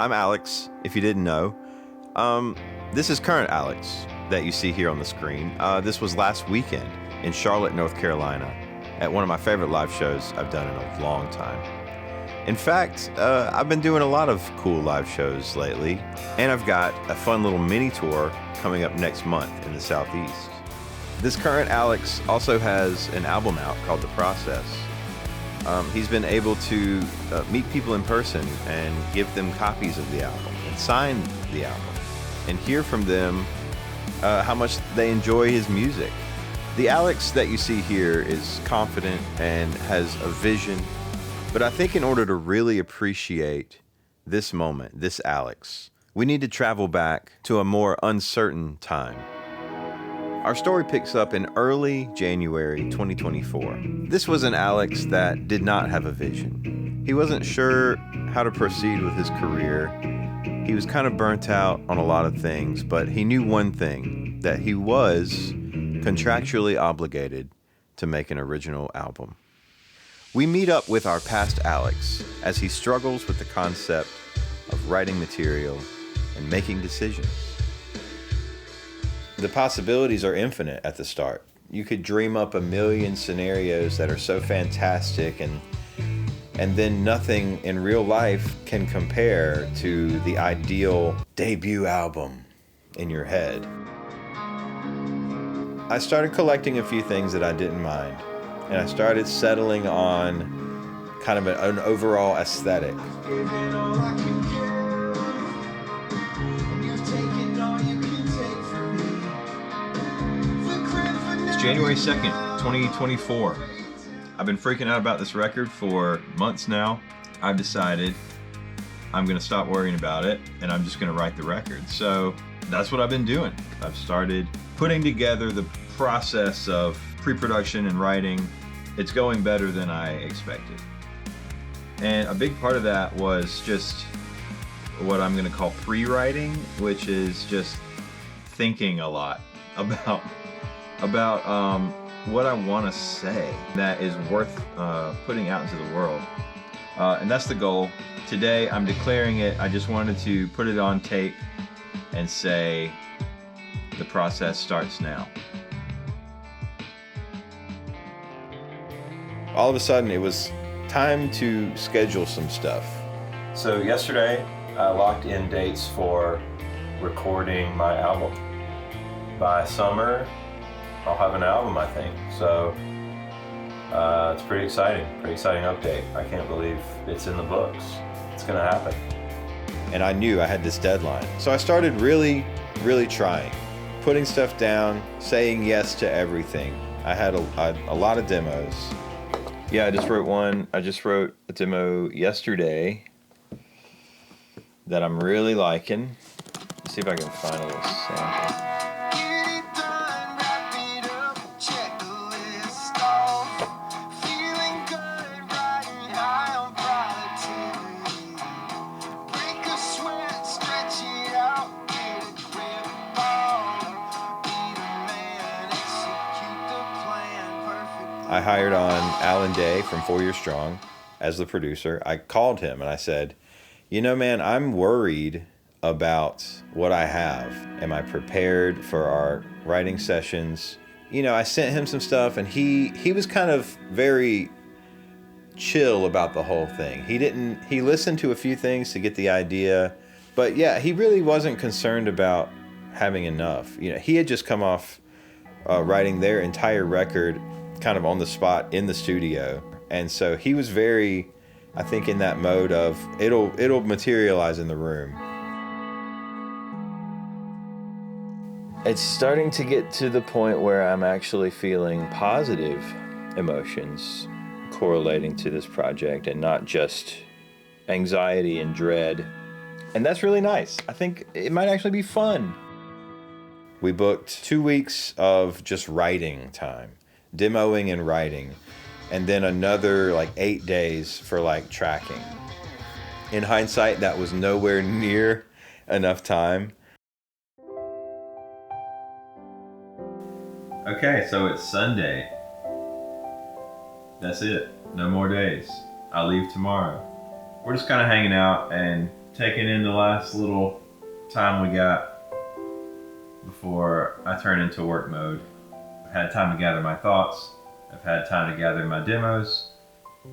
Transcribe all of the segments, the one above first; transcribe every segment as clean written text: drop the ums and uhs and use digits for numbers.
I'm Alex, if you didn't know. This is current Alex that you see here on the screen. This was last weekend in Charlotte, North Carolina, at one of my favorite live shows I've done in a long time. In fact, I've been doing a lot of cool live shows lately, and I've got a fun little mini tour coming up next month in the Southeast. This current Alex also has an album out called The Process. He's been able to meet people in person and give them copies of the album and sign the album and hear from them how much they enjoy his music. The Alex that you see here is confident and has a vision, but I think in order to really appreciate this moment, this Alex, we need to travel back to a more uncertain time. Our story picks up in early January 2024. This was an Alex that did not have a vision. He wasn't sure how to proceed with his career. He was kind of burnt out on a lot of things, but he knew one thing, that he was contractually obligated to make an original album. We meet up with our past Alex as he struggles with the concept of writing material and making decisions. The possibilities are infinite at the start. You could dream up a million scenarios that are so fantastic, and then nothing in real life can compare to the ideal debut album in your head. I started collecting a few things that I didn't mind, and I started settling on kind of an overall aesthetic. January 2nd, 2024. I've been freaking out about this record for months now. I've decided I'm gonna stop worrying about it and I'm just gonna write the record. So that's what I've been doing. I've started putting together the process of pre-production and writing. It's going better than I expected. And a big part of that was just what I'm gonna call pre-writing, which is just thinking a lot about what I want to say that is worth putting out into the world. And that's the goal. Today I'm declaring it. I just wanted to put it on tape and say the process starts now. All of a sudden it was time to schedule some stuff. So yesterday I locked in dates for recording my album. By summer I'll have an album, I think. So it's pretty exciting update. I can't believe it's in the books. It's gonna happen. And I knew I had this deadline. So I started really trying, putting stuff down, saying yes to everything. I had a lot of demos. Yeah, I just wrote a demo yesterday that I'm really liking. Let's see if I can find a little sample. I hired on Alan Day from 4 Year Strong as the producer. I called him and I said, you know, man, I'm worried about what I have. Am I prepared for our writing sessions? You know, I sent him some stuff and he was kind of very chill about the whole thing. He listened to a few things to get the idea, but yeah, he really wasn't concerned about having enough. You know, he had just come off writing their entire record kind of on the spot in the studio. And so he was very, I think, in that mode of it'll materialize in the room. It's starting to get to the point where I'm actually feeling positive emotions correlating to this project and not just anxiety and dread. And that's really nice. I think it might actually be fun. We booked 2 weeks of just writing time. Demoing and writing, and then another 8 days for tracking. In hindsight, that was nowhere near enough time. Okay, so it's Sunday. That's it. No more days. I leave tomorrow. We're just kind of hanging out and taking in the last little time we got before I turn into work mode. I've had time to gather my thoughts. I've had time to gather my demos.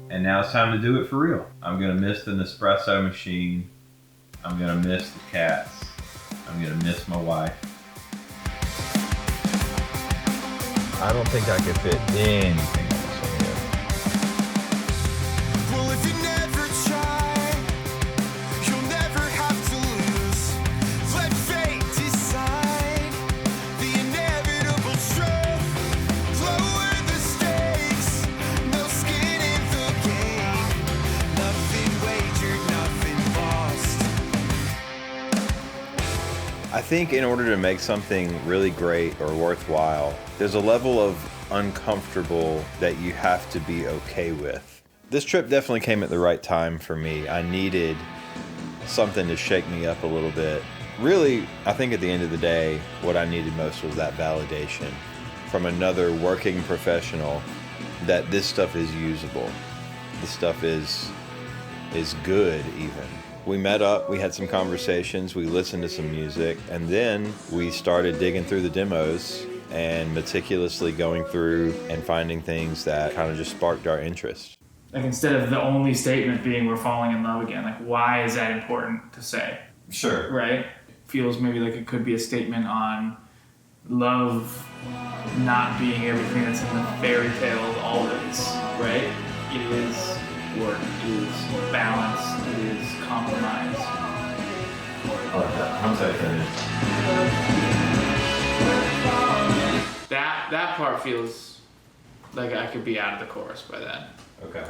And now it's time to do it for real. I'm gonna miss the Nespresso machine. I'm gonna miss the cats. I'm gonna miss my wife. I don't think I could fit anything else on here. Well, if you never try, you'll never have to lose. Let fate decide the inevitable truth. Lower the stakes, no skin in the game. Nothing wagered, nothing lost. I think in order to make something really great or worthwhile, there's a level of uncomfortable that you have to be okay with. This trip definitely came at the right time for me. I needed something to shake me up a little bit. Really, I think at the end of the day, what I needed most was that validation from another working professional that this stuff is usable. This stuff is good even. We met up, we had some conversations, we listened to some music, and then we started digging through the demos and meticulously going through and finding things that kind of just sparked our interest. Like, instead of the only statement being we're falling in love again, like, why is that important to say? Sure. Right? It feels maybe like it could be a statement on love not being everything that's in the fairy tales always, right? It is work, it is balance, it is compromise. I like that. Once I finish. That part feels like I could be out of the chorus by then. Okay.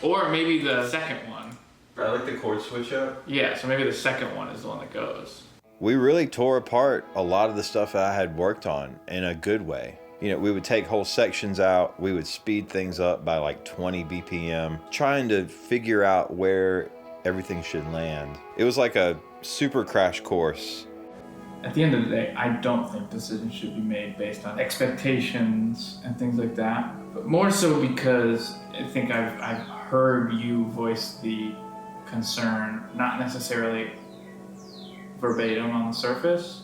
Or maybe the second one. I like the chord switch up. Yeah, so maybe the second one is the one that goes. We really tore apart a lot of the stuff that I had worked on in a good way. You know, we would take whole sections out, we would speed things up by like 20 BPM, trying to figure out where everything should land. It was like a super crash course. At the end of the day, I don't think decisions should be made based on expectations and things like that, but more so because I think I've heard you voice the concern, not necessarily verbatim on the surface,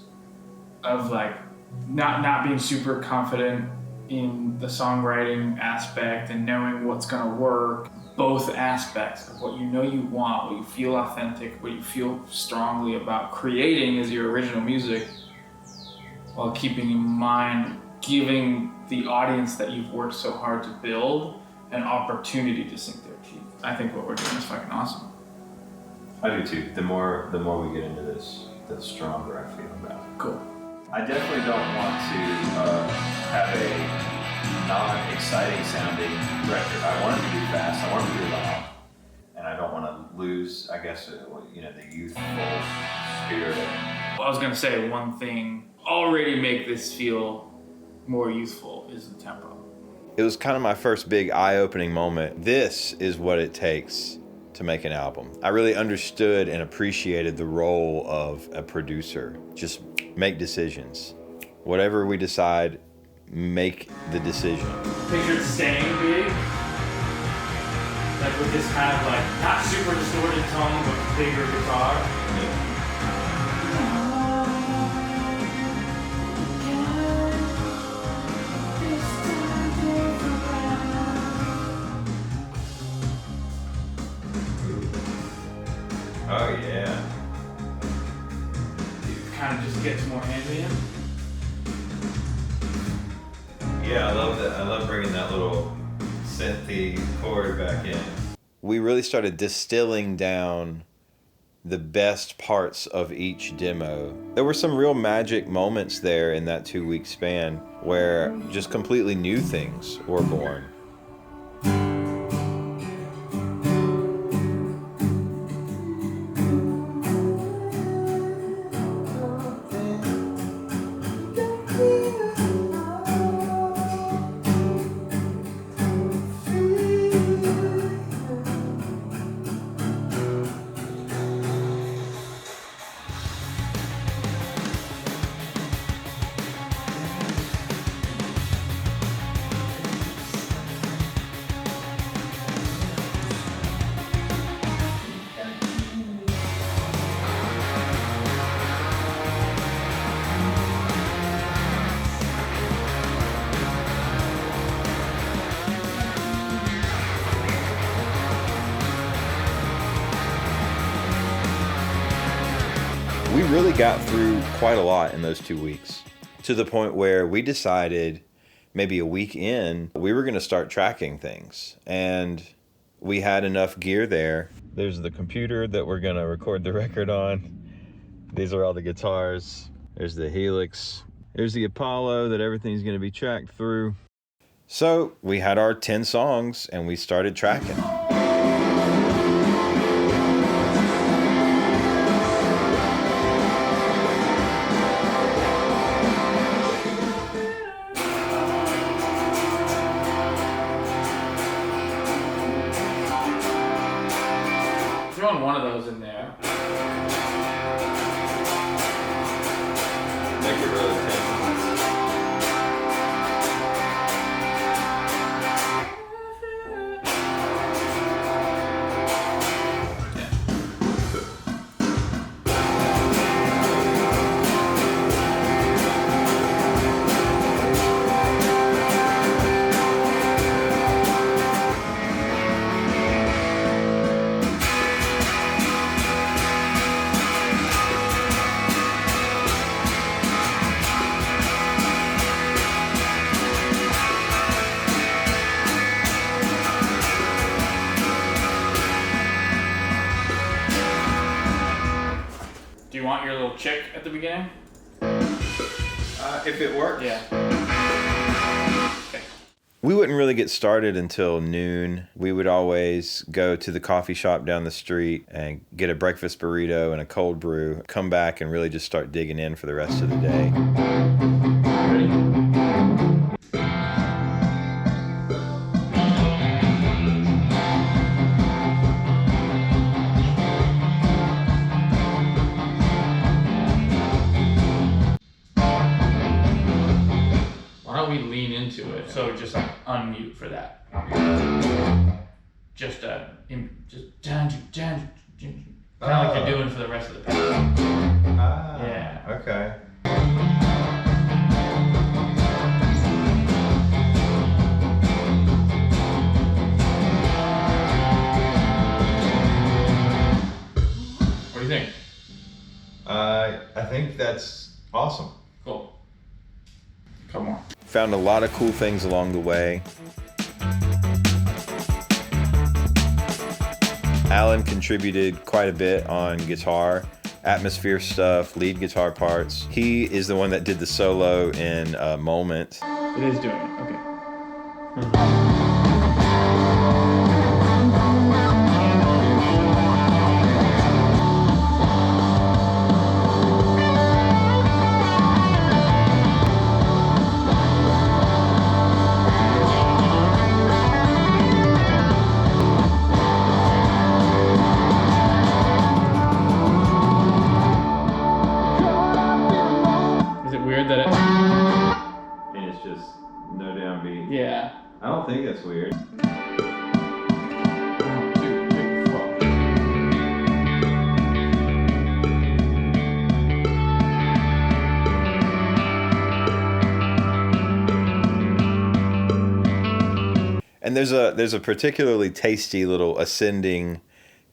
of like not being super confident in the songwriting aspect and knowing what's gonna work. Both aspects of what you know you want, what you feel authentic, what you feel strongly about creating as your original music, while keeping in mind giving the audience that you've worked so hard to build an opportunity to sink their teeth. I think what we're doing is fucking awesome. I do too. The more we get into this, the stronger I feel about it. Cool. I definitely don't want to have a non-exciting sounding record. I want it to be fast, I want it to be loud, and I don't want to lose, I guess, the youthful spirit. Well, I was gonna say one thing already make this feel more youthful is the tempo. It was kind of my first big eye-opening moment. This is what it takes to make an album. I really understood and appreciated the role of a producer. Just make decisions. Whatever we decide, make the decision. Picture it staying big, like with this kind of like, not super distorted tone, but bigger guitar. Oh yeah. It kind of just gets more ambient. Yeah, I love that. I love bringing that little synthy chord back in. We really started distilling down the best parts of each demo. There were some real magic moments there in that 2-week span where just completely new things were born. We really got through quite a lot in those 2 weeks, to the point where we decided maybe a week in, we were going to start tracking things. And we had enough gear there. There's the computer that we're going to record the record on. These are all the guitars. There's the Helix. There's the Apollo that everything's going to be tracked through. So we had our 10 songs and we started tracking. Throwing one of those in there. Make it really tense. Do you want your little chick at the beginning? If it works. Yeah. Okay. We wouldn't really get started until noon. We would always go to the coffee shop down the street and get a breakfast burrito and a cold brew, come back and really just start digging in for the rest of the day. Ready? We lean into it, so just like unmute for that. Just kind of like you're doing for the rest of the pack. Yeah. Okay. What do you think? I think that's awesome. Cool. Come on. Found a lot of cool things along the way. Alan contributed quite a bit on guitar, atmosphere stuff, lead guitar parts. He is the one that did the solo in Moment. It is doing it. Okay. That it, And it's just no downbeat. yeah. I don't think that's weird. 1, 2, 3, 4. And there's a particularly tasty little ascending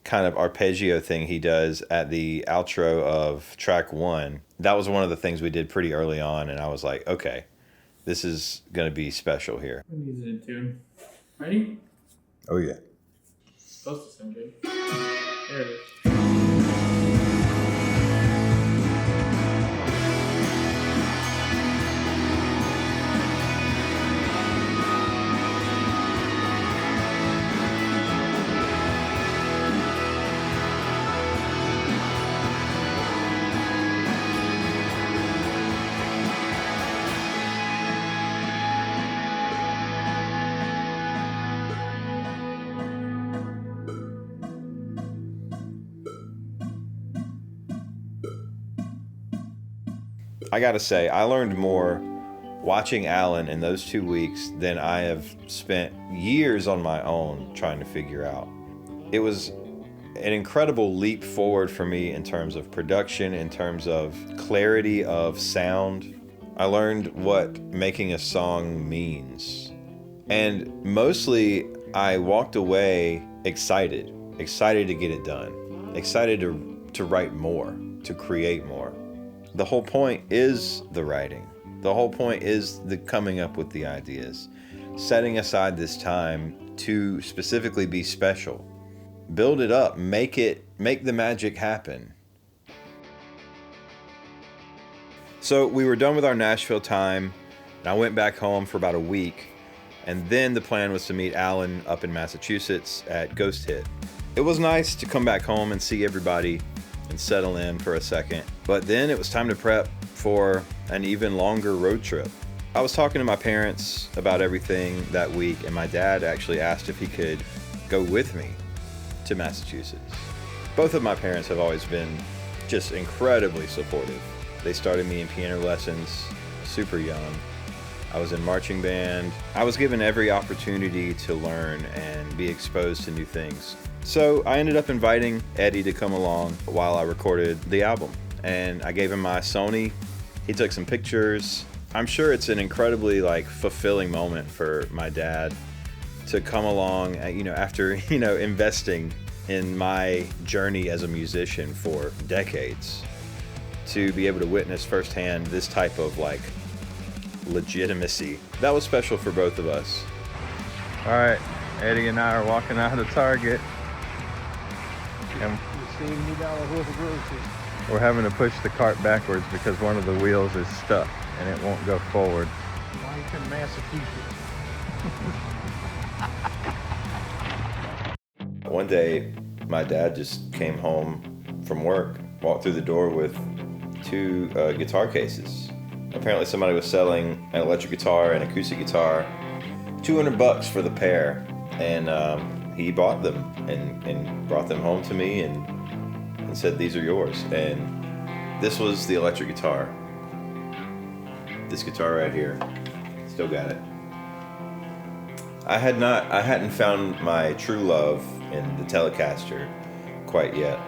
kind of arpeggio thing he does at the outro of track 1. That was one of the things we did pretty early on, and I was like, okay, this is going to be special here. These are in tune. Ready? Oh, yeah. Supposed to sound good. There it is. I gotta say, I learned more watching Alan in those 2 weeks than I have spent years on my own trying to figure out. It was an incredible leap forward for me in terms of production, in terms of clarity of sound. I learned what making a song means. And mostly, I walked away excited to get it done, excited to write more. to create more. The whole point is the writing. The whole point is the coming up with the ideas. Setting aside this time to specifically be special. Build it up, make the magic happen. So we were done with our Nashville time, and I went back home for about a week, and then the plan was to meet Alan up in Massachusetts at Ghost Hit. It was nice to come back home and see everybody and settle in for a second, but then it was time to prep for an even longer road trip. I was talking to my parents about everything that week, and my dad actually asked if he could go with me to Massachusetts. Both of my parents have always been just incredibly supportive. They started me in piano lessons super young. I was in marching band. I was given every opportunity to learn and be exposed to new things. So I ended up inviting Eddie to come along while I recorded the album. And I gave him my Sony. He took some pictures. I'm sure it's an incredibly fulfilling moment for my dad to come along, after, investing in my journey as a musician for decades, to be able to witness firsthand this type of legitimacy. That was special for both of us. All right, Eddie and I are walking out of Target. And we're having to push the cart backwards because one of the wheels is stuck and it won't go forward. Life in Massachusetts. One day, my dad just came home from work, walked through the door with two guitar cases. Apparently somebody was selling an electric guitar and acoustic guitar, $200 for the pair, and he bought them and brought them home to me and said, "These are yours." And this was the electric guitar. This guitar right here, still got it. I hadn't found my true love in the Telecaster quite yet,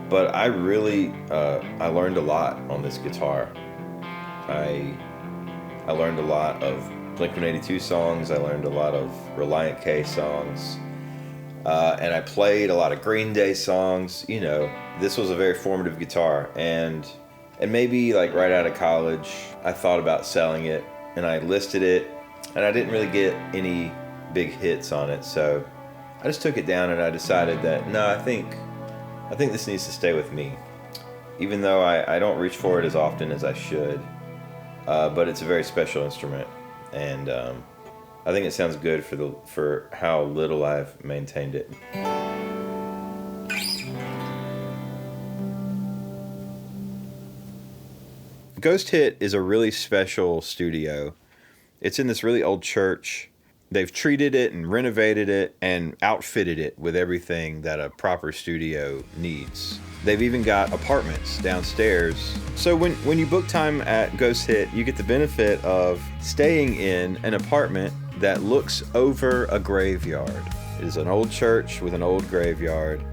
but I really I learned a lot on this guitar. I learned a lot of Blink-182 songs. I learned a lot of Reliant K songs, and I played a lot of Green Day songs. This was a very formative guitar, and maybe right out of college, I thought about selling it, and I listed it, and I didn't really get any big hits on it, so I just took it down and I decided that no, I think this needs to stay with me, even though I don't reach for it as often as I should, but it's a very special instrument, and I think it sounds good for how little I've maintained it. Ghost Hit is a really special studio. It's in this really old church. They've treated it and renovated it and outfitted it with everything that a proper studio needs. They've even got apartments downstairs. So when you book time at Ghost Hit, you get the benefit of staying in an apartment that looks over a graveyard. It is an old church with an old graveyard,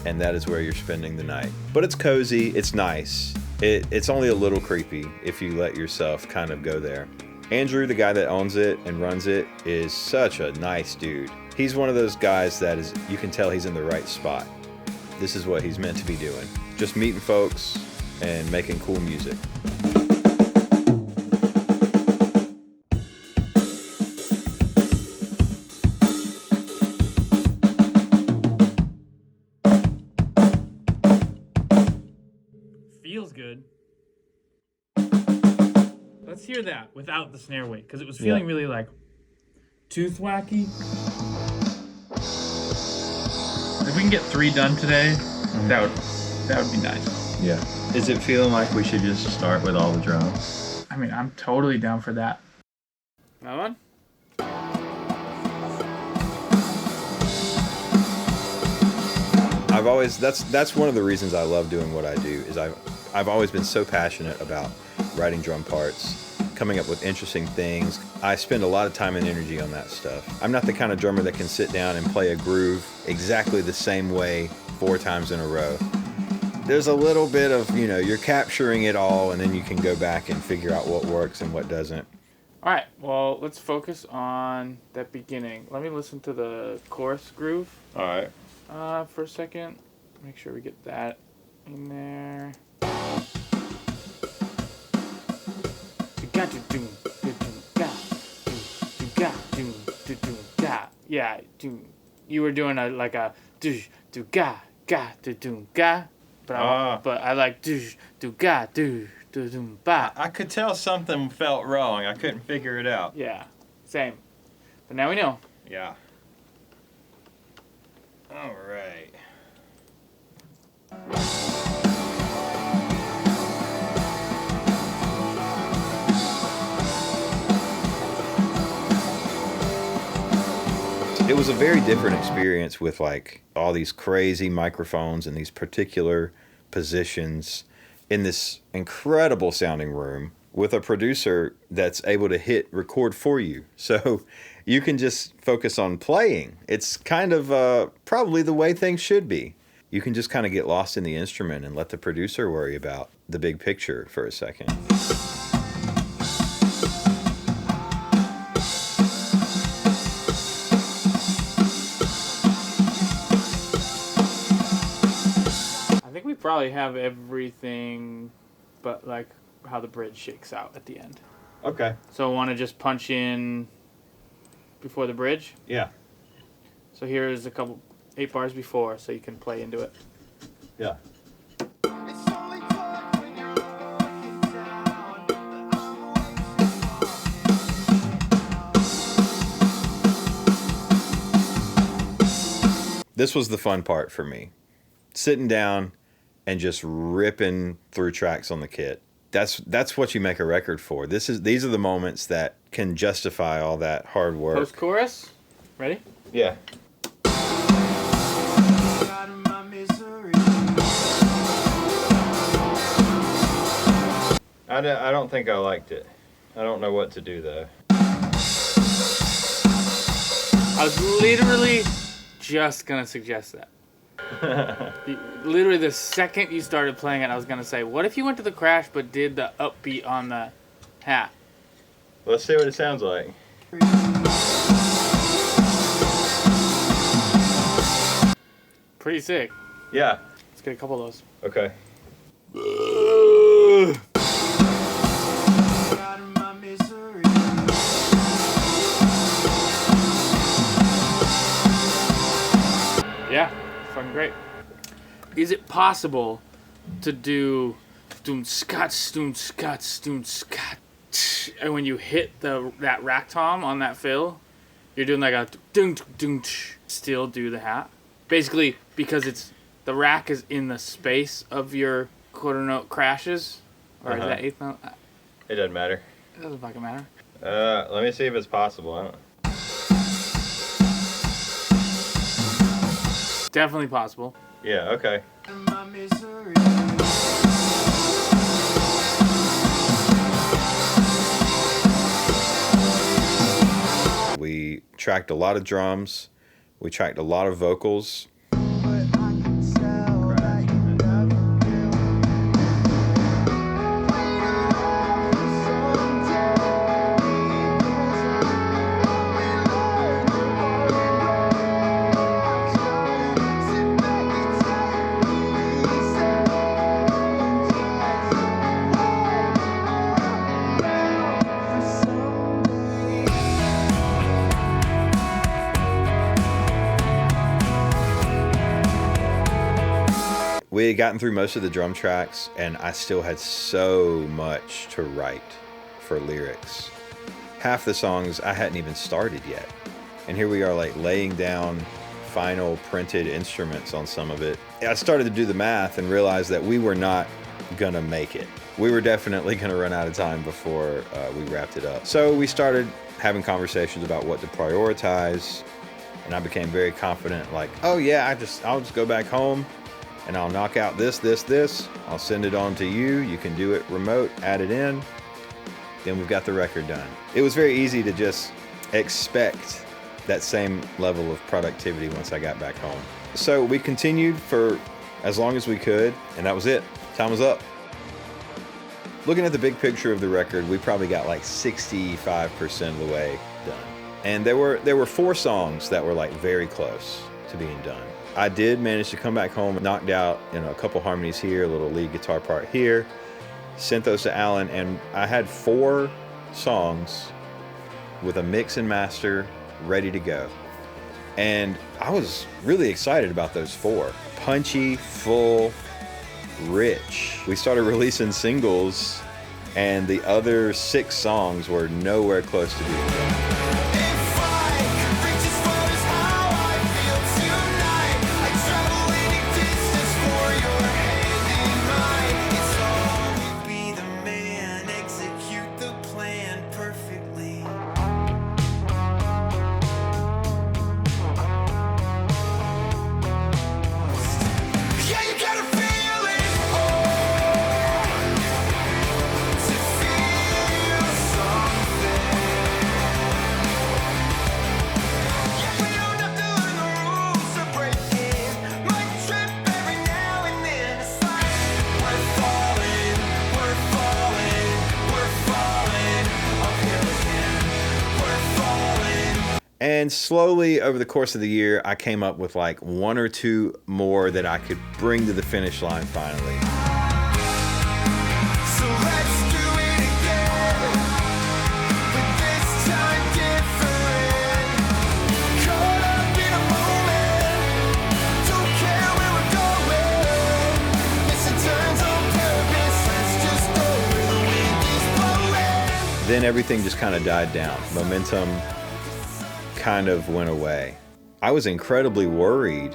and that is where you're spending the night. But it's cozy, it's nice. It's only a little creepy if you let yourself kind of go there. Andrew, the guy that owns it and runs it, is such a nice dude. He's one of those guys that you can tell he's in the right spot. This is what he's meant to be doing. Just meeting folks and making cool music. Feels good. Let's hear that without the snare weight, because it was feeling really tooth wacky. If we can get 3 done today, that would be nice. Yeah. Is it feeling like we should just start with all the drums? I mean, I'm totally down for that. Another one? That's one of the reasons I love doing what I do, is I've always been so passionate about writing drum parts, coming up with interesting things. I spend a lot of time and energy on that stuff. I'm not the kind of drummer that can sit down and play a groove exactly the same way 4 times in a row. There's a little bit of, you're capturing it all, and then you can go back and figure out what works and what doesn't. All right, well, let's focus on that beginning. Let me listen to the chorus groove. All right. For a second. Make sure we get that in there. Yeah, you were doing like a but I like ba. I could tell something felt wrong. I couldn't figure it out. Yeah, same. But now we know. Yeah. All right. It was a very different experience with like all these crazy microphones and these particular positions in this incredible sounding room with a producer that's able to hit record for you. So you can just focus on playing. It's kind of probably the way things should be. You can just kind of get lost in the instrument and let the producer worry about the big picture for a second. I think we probably have everything but like how the bridge shakes out at the end. Okay. So I want to just punch in before the bridge. Yeah. So here's a couple 8 bars before so you can play into it. Yeah. It's only dark when you're looking down, but I'm always. This was the fun part for me. Sitting down and just ripping through tracks on the kit. That's what you make a record for. These are the moments that can justify all that hard work. Post chorus. Ready? Yeah. Out of my misery. I don't think I liked it. I don't know what to do though. I was literally just gonna suggest that. Literally the second you started playing it, I was gonna say, what if you went to the crash but did the upbeat on the hat? Let's see what it sounds like. Pretty sick. Yeah. Let's get a couple of those. Okay. Out of my misery. Yeah, fucking great. Is it possible to do doom scotch, and when you hit that rack tom on that fill, you're doing like a still do the hat? Basically, because the rack is in the space of your quarter note crashes, or is that eighth note? It doesn't matter. It doesn't fucking matter. Let me see if it's possible. I don't. Definitely possible. Yeah. Okay. Out of my misery. We tracked a lot of drums. We tracked a lot of vocals. But I can tell that you never will. We had gotten through most of the drum tracks, and I still had so much to write for lyrics. Half the songs I hadn't even started yet. And here we are like laying down final printed instruments on some of it. I started to do the math and realized that we were not gonna make it. We were definitely gonna run out of time before we wrapped it up. So we started having conversations about what to prioritize, and I became very confident, like, oh yeah, I'll just go back home and I'll knock out this. I'll send it on to you. You can do it remote, add it in. Then we've got the record done. It was very easy to just expect that same level of productivity once I got back home. So we continued for as long as we could, and that was it. Time was up. Looking at the big picture of the record, we probably got like 65% of the way done. And there were 4 songs that were like very close to being done. I did manage to come back home, knocked out a couple harmonies here, a little lead guitar part here, sent those to Alan, and I had 4 songs with a mix and master ready to go. And I was really excited about those 4. Punchy, full, rich. We started releasing singles, and the other 6 songs were nowhere close to being done. If I could reach as far as how I feel tonight, I'd travel any distance for your hand in mine. It's all be the man, execute the plan perfectly. Yeah, you gotta feel it, oh, to feel something. Yeah, we don't have to learn the rules to break it. Might trip every now and then. It's like we're falling, we're falling, we're falling uphill again. We're falling. And slowly over the course of the year, I came up with like 1 or 2 more that I could bring to the finish line finally. So let's do it again, but this time different. Caught up in a moment, don't care where we're going. Missing turns on purpose, let's just go where the wind is blowing. Then everything just kind of died down. Momentum kind of went away. I was incredibly worried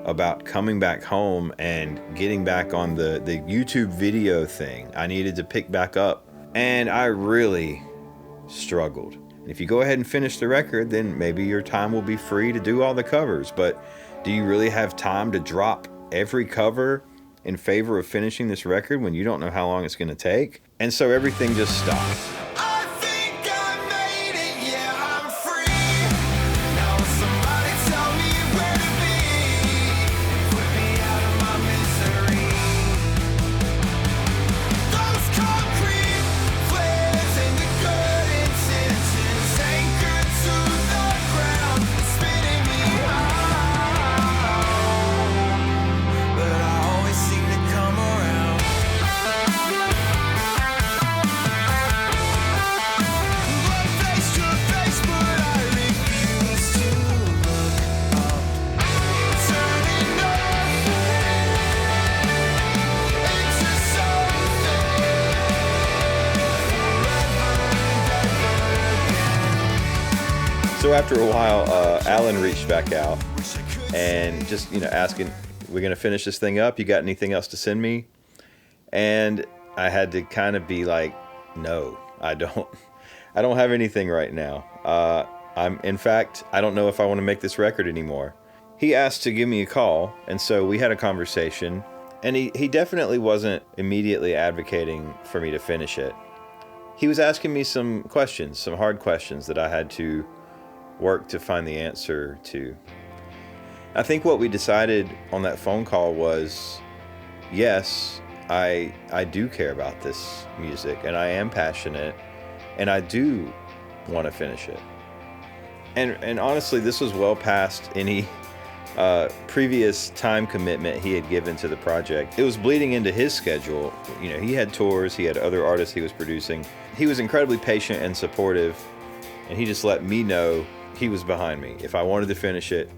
about coming back home and getting back on the YouTube video thing. I needed to pick back up, and I really struggled. If you go ahead and finish the record, then maybe your time will be free to do all the covers, but do you really have time to drop every cover in favor of finishing this record when you don't know how long it's going to take? And so everything just stopped. I think I made it, yeah, I'm free. Now somebody tell me where to be. Put me out of my misery. Those concrete flares and the good intentions anchored to the ground, spinning me out. But I always seem to come around. Love face to face, but I refuse to look up. Turning nothing into something forever. So after a while, Alan reached back out and just, asking, we're going to finish this thing up. You got anything else to send me? And I had to kind of be like, no, I don't have anything right now. In fact, I don't know if I want to make this record anymore. He asked to give me a call, and so we had a conversation, and he definitely wasn't immediately advocating for me to finish it. He was asking me some questions, some hard questions that I had to work to find the answer to. I think what we decided on that phone call was, yes, I do care about this music, and I am passionate, and I do want to finish it. And honestly, this was well past any previous time commitment he had given to the project. It was bleeding into his schedule. He had tours, he had other artists he was producing. He was incredibly patient and supportive, and he just let me know he was behind me. If I wanted to finish it,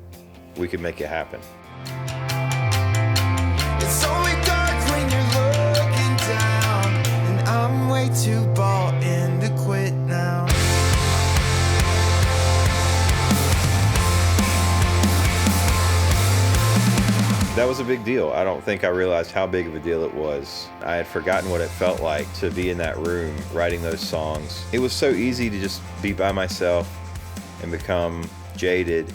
we could make it happen. It's only dark when you're looking down, and I'm way too bought in to quit now. That was a big deal. I don't think I realized how big of a deal it was. I had forgotten what it felt like to be in that room writing those songs. It was so easy to just be by myself and become jaded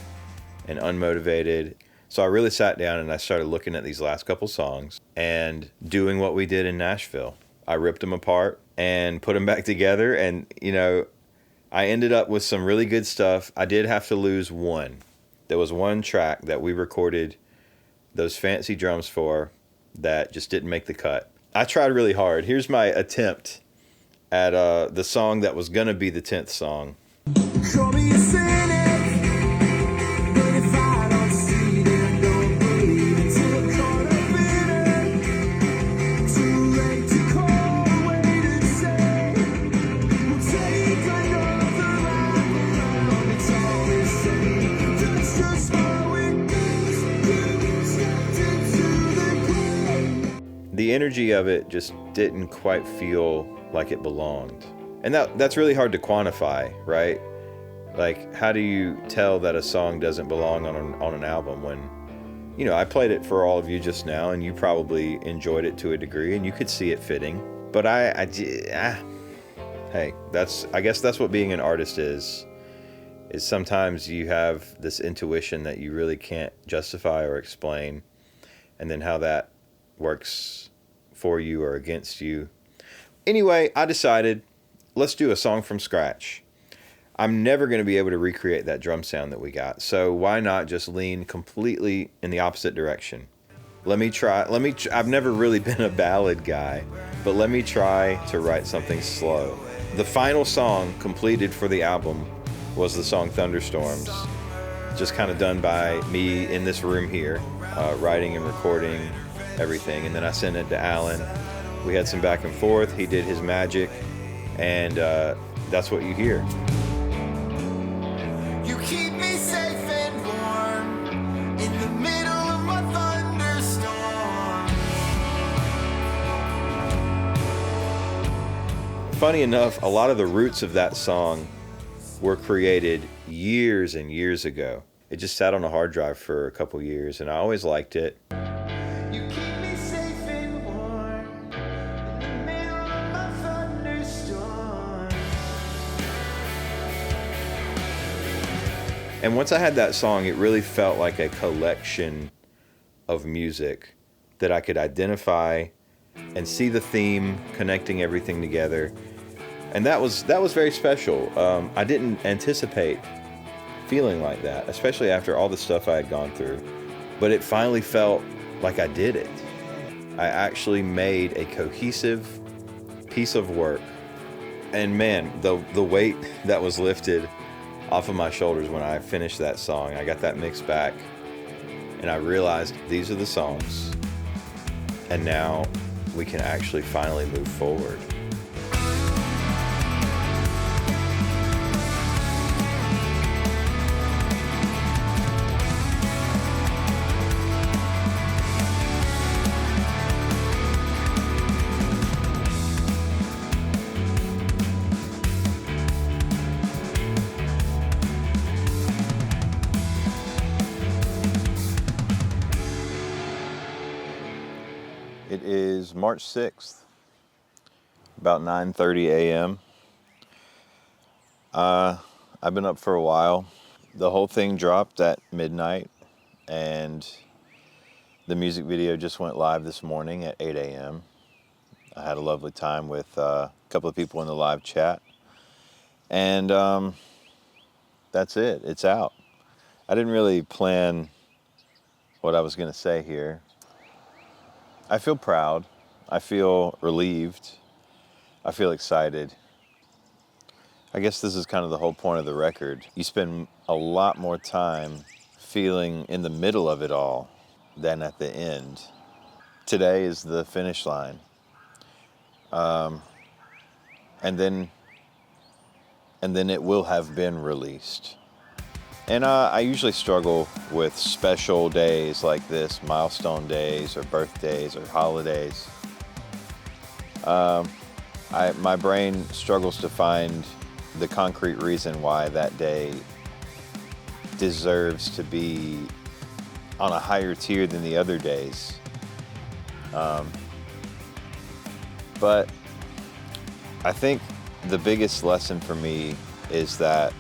and unmotivated. So I really sat down and I started looking at these last couple songs and doing what we did in Nashville. I ripped them apart and put them back together, and I ended up with some really good stuff. I did have to lose one. There was one track that we recorded those fancy drums for that just didn't make the cut. I tried really hard. Here's my attempt at the song that was gonna be the 10th song. Call me a cynic, but if I don't see it, don't believe it till I'm caught up in it. Too late to call, wait and say, we'll take the energy of it just didn't quite feel like it belonged. And that's really hard to quantify, right? Like, how do you tell that a song doesn't belong on an album when, you know, I played it for all of you just now, and you probably enjoyed it to a degree, and you could see it fitting. But hey, I guess that's what being an artist is sometimes you have this intuition that you really can't justify or explain, and then how that works for you or against you. Anyway, I decided, let's do a song from scratch. I'm never going to be able to recreate that drum sound that we got, so why not just lean completely in the opposite direction? I've never really been a ballad guy, but let me try to write something slow. The final song completed for the album was the song Thunderstorms, just kind of done by me in this room here, writing and recording everything, and then I sent it to Alan. We had some back and forth, he did his magic, and that's what you hear. You keep me safe and warm in the middle of my thunderstorm. Funny enough, a lot of the roots of that song were created years and years ago. It just sat on a hard drive for a couple years, and I always liked it. You keep me safe and warm in the middle of my thunderstorm. And once I had that song, it really felt like a collection of music that I could identify and see the theme connecting everything together. And that was very special. I didn't anticipate feeling like that, especially after all the stuff I had gone through. But it finally felt like I did it. I actually made a cohesive piece of work. And man, the weight that was lifted off of my shoulders when I finished that song. I got that mix back, and I realized these are the songs, and now we can actually finally move forward. It is March 6th, about 9:30 a.m. I've been up for a while. The whole thing dropped at midnight, and the music video just went live this morning at 8 a.m. I had a lovely time with a couple of people in the live chat, and that's it. It's out. I didn't really plan what I was going to say here. I feel proud. I feel relieved. I feel excited. I guess this is kind of the whole point of the record. You spend a lot more time feeling in the middle of it all than at the end. Today is the finish line. And then it will have been released. And I usually struggle with special days like this, milestone days or birthdays or holidays. My brain struggles to find the concrete reason why that day deserves to be on a higher tier than the other days. But I think the biggest lesson for me is that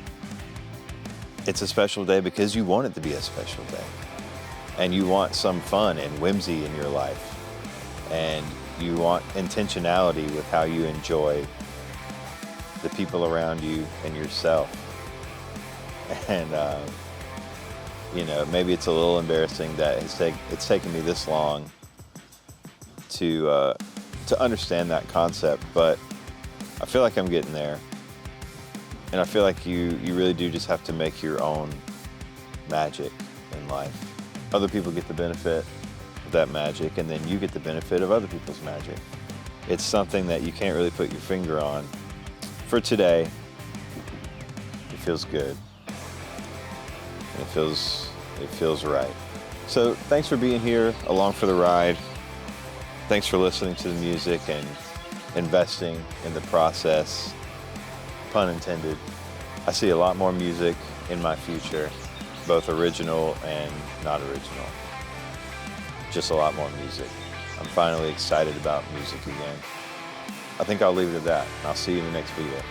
it's a special day because you want it to be a special day. And you want some fun and whimsy in your life. And you want intentionality with how you enjoy the people around you and yourself. And, maybe it's a little embarrassing that it's taken me this long to understand that concept, but I feel like I'm getting there. And I feel like you really do just have to make your own magic in life. Other people get the benefit of that magic, and then you get the benefit of other people's magic. It's something that you can't really put your finger on. For today, it feels good. And it feels right. So thanks for being here along for the ride. Thanks for listening to the music and investing in the process. Pun intended. I see a lot more music in my future, both original and not original. Just a lot more music. I'm finally excited about music again. I think I'll leave it at that, and I'll see you in the next video.